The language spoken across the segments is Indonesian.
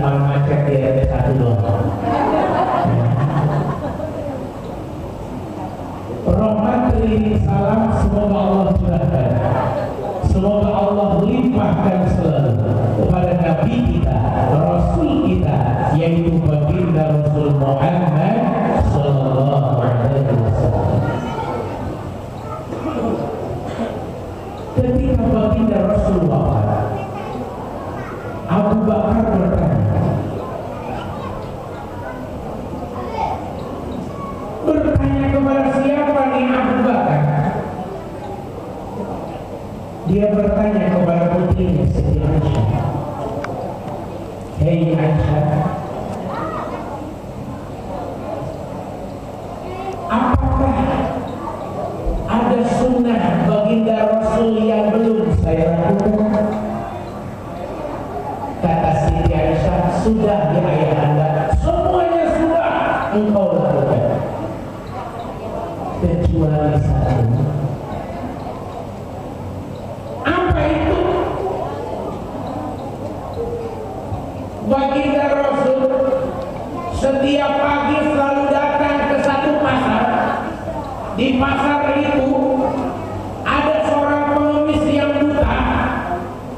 macet di RT 1 doang. Rahmat keliling salam semoga Allah curahkan, semoga Allah limpahkan selalu kepada Nabi kita, Rasul kita, yaitu baginda Rasul Muhammad Sallallahu Alaihi Wasallam. Ketika baginda Rasul wafat, Abu Bakar bertanya kepada siapa nih Abu Bakar? Dia bertanya kepada putrinya Siti Aisyah. Hei Aisyah, apakah ada sunnah baginda Rasul yang belum saya lakukan? Kata Siti Aisyah, sudah ya ayah anda, semuanya sudah engkau lakukan, kecuali satu. Apa itu? Baginda Rasul setiap pagi selalu datang ke satu pasar. Di pasar itu ada seorang pengemis yang buta.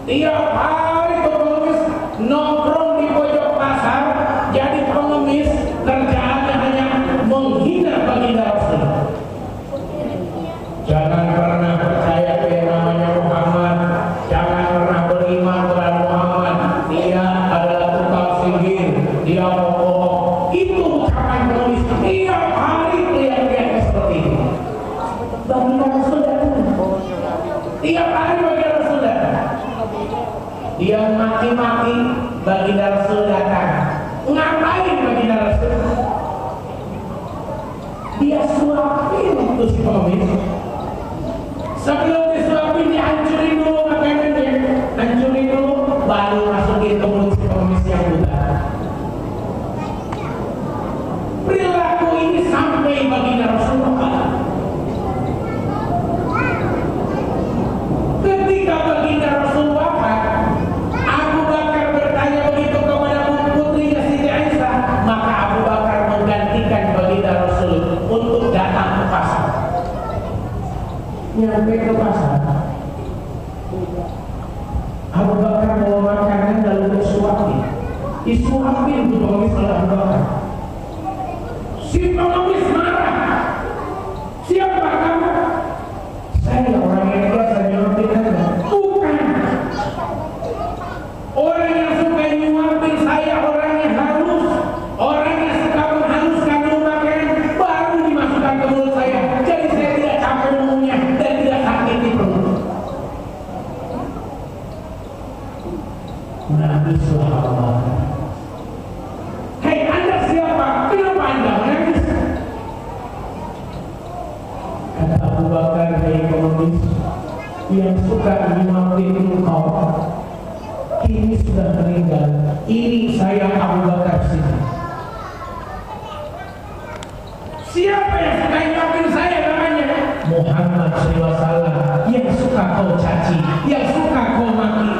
Tiap hari pengemis nongkrong di pojok pasar, jadi pengemis kerjaannya hanya menghina baginda Rasul. Jangan pernah percaya yang namanya Muhammad, jangan pernah beriman kepada Muhammad, dia adalah tukang sihir, dia bohong. Itu ucapan pengemis tiap hari teriak-teriak seperti itu. Baginda Rasul datang, tiap hari baginda Rasul datang. Dia maki-maki, baginda Rasul datang. Ngapain baginda Rasul? Dia suapin itu si pengemis. Sebelum disuapin dihancurin dulu makanannya, hancurin dulu, baru masukin ke mulut si pengemis yang buta. Perilaku ini sampai baginda Rasulullah. Ketika baginda Rasul wafat, Abu Bakar bertanya begitu kepada putrinya Siti Aisyah, maka Abu Bakar menggantikan baginda Rasul untuk datang ke pasar. Nyampe ke pasar, Abu Bakar bawa makanan lalu disuapin tuh pengemis oleh Abu Bakar. Si pengemis marah. Siapa kamu? Saya orang yang biasa nyuapin Anda. Bukan. Orang yang suka nyuapin saya orangnya halus, orang yang suka menghaluskan makanan baru dimasukkan ke mulut saya. Jadi saya tidak capek ngomongnya dan tidak sakit di perut. Nangislah Allah. Hei Anda siapa? Kenapa Anda menangis? Kata Abu Bakar, hei pengemis yang suka nyuapin engkau, ini sudah meninggal. Ini saya Abu Bakar sini. Siapa yang suka nyuapin saya namanya? Muhammad SAW, yang suka kau caci, yang suka kau maki.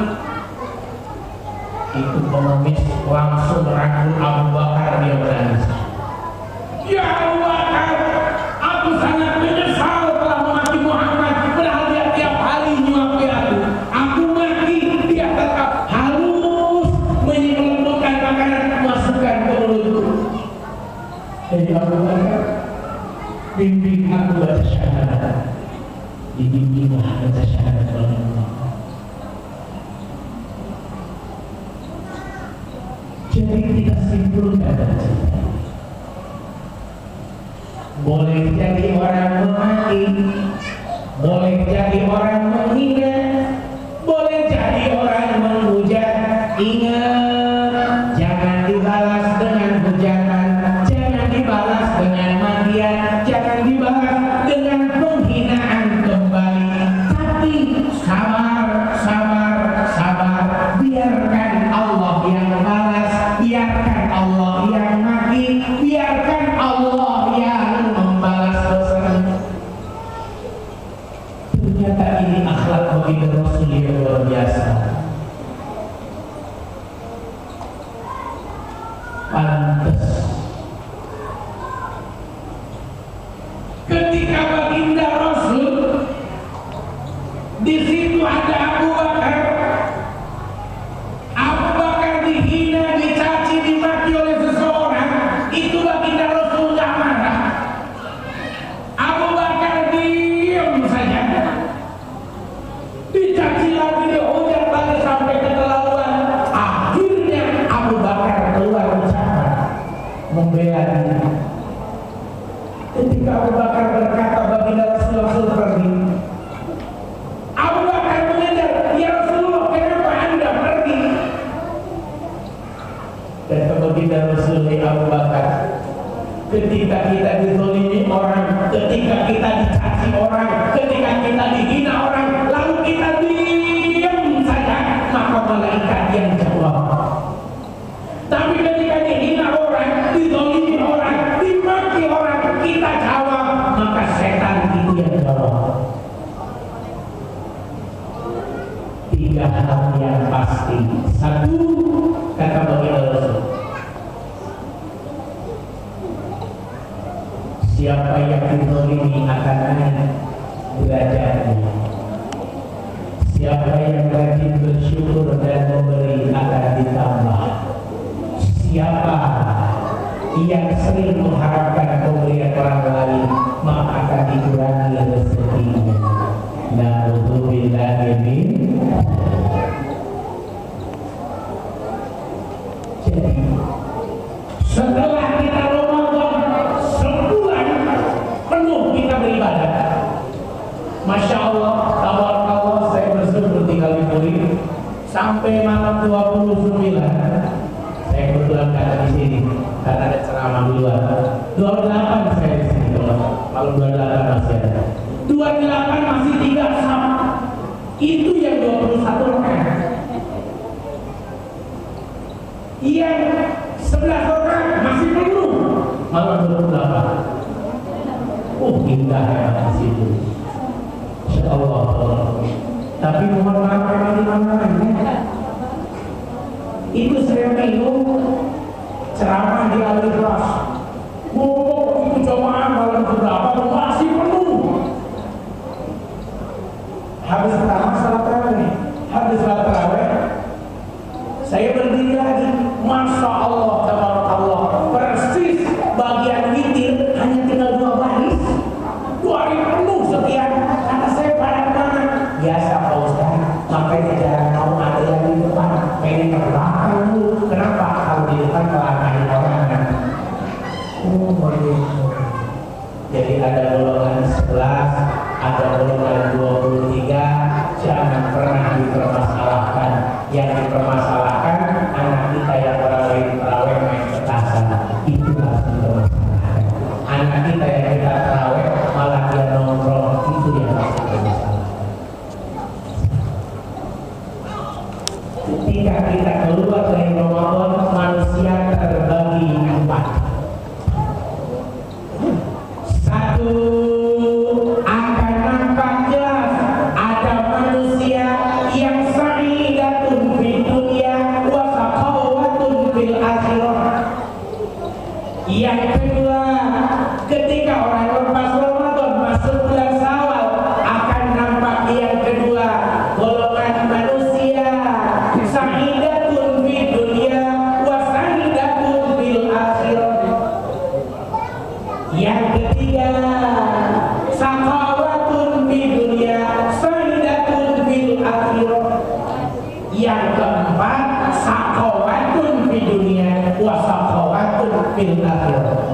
Itu pengemis langsung merangkul Abu Bakar, dia menangis. Ya Abu Bakar, aku sangat menyesal telah memaki Muhammad, padahal dia tiap hari nyuapin aku. Aku maki, dia tetap halus menyelundupkan makanan, masukkan ke mulutku. Jadi Abu Bakar, bimbing aku baca syahadat. Dibimbinglah baca syahadat oleh Allah. Jadi kita simpulkan cerita. Boleh jadi orang memaki, boleh jadi orang menghina, boleh jadi orang menghujat. Ingat, jangan dibalas dengan hujatan, jangan dibalas dengan makian, jangan dibalas dengan penghinaan kembali. Tapi sabar, sabar, sabar. Biarkan Allah yang balas, biarkan Allah yang maki, biarkan Allah yang membalas pesan. Ternyata ini akhlak baginda Rasul yang luar biasa. pantas. Ketika baginda Rasul di situ ada Abu Bakar. Abu Bakar dihina, dicaci, dimaki oleh seseorang, itu baginda Rasul nggak marah. Abu Bakar diam saja. Dicaci lagi, dihujat lagi sampai keterlaluan. Akhirnya Abu Bakar keluar ucapan membela diri. Ketika Abu Bakar berkata baginda Rasul pergi, Abu Bakar mengejar, ya Rasulullah, kenapa Anda pergi? Dan baginda Rasul, Abu Bakar, ketika kita dizalimi orang, ketika kita dicaci orang, ketika kita dihina orang, lalu kita diam saja, maka malaikat yang jawab. Tapi ketika dihina orang, dizalimi orang, dimaki orang, kita jawab, maka setan itu yang jawab. Tiga hal yang pasti. Satu, kata baginda Rasul, siapa yang dizalimi akan naik derajatnya. Siapa yang rajin bersyukur dan memberi akan ditambah. Siapa yang sering mengharapkan pemberian orang lain, maka akan dikurangi rezekinya. Na'udzubillahi min. Jadi setelah kita Ramadan sebulan penuh kita beribadah, Masya Allah, tabarakallah, saya bersyukur tinggal di Puri sampai malam 29. Saya kebetulan ada di sini karena ada ceramah di luar. 28 saya di sini, kalau 28 masih ada. 28 masih 3 sama. Itu yang 21 rakaat. Yang 11 rakaat masih penuh. Malam 28. Indah ya di situ. Insyaallah. Tapi mohon maaf memang di mana-mana. Itu saya minum ceramah di Al-Ikhlas. Itu jamaah malam keberapa masih penuh. Habis salat tarawih, habis salat tarawih, saya berdiri lagi. Masya Allah, tabarakallah, persis bagian witir hanya tinggal 2 baris. 2 hari penuh sekian. Kata saya pada mana? Biasa Pak Ustaz, makanya jarang mau ada yang di depan. Pengen ke belakang dulu. Kenapa? Kalau di depan kelakain orang kan. Jadi ada golongan 11, ada golongan 23. Jangan pernah dipermasalahkan. Yang dipermasalahkan anak kita yang terawih main petasan. Itu harus dipermasalahkan. Anak kita yang kita terawih malah dia nongkrong, itu yang harus dipermasalahkan. Ketika kita keluar dari Ramadan, manusia terbagi 4. Satu, akan nampak jelas ada manusia yang sa'idatun fid dunya wa saqawatun fil akhirah. Yang kedua, ketika orang lepas Ramadan masuk bulan Syawal, akan nampak yang kedua, golongan manusia sa'idatun fid dunya wa sa'idatun fil akhirah. Yang ketiga, saqawatun fid dunya sa'idatun fil akhirah. Yang keempat, saqawatun fid dunya wa saqawatun fil akhirah.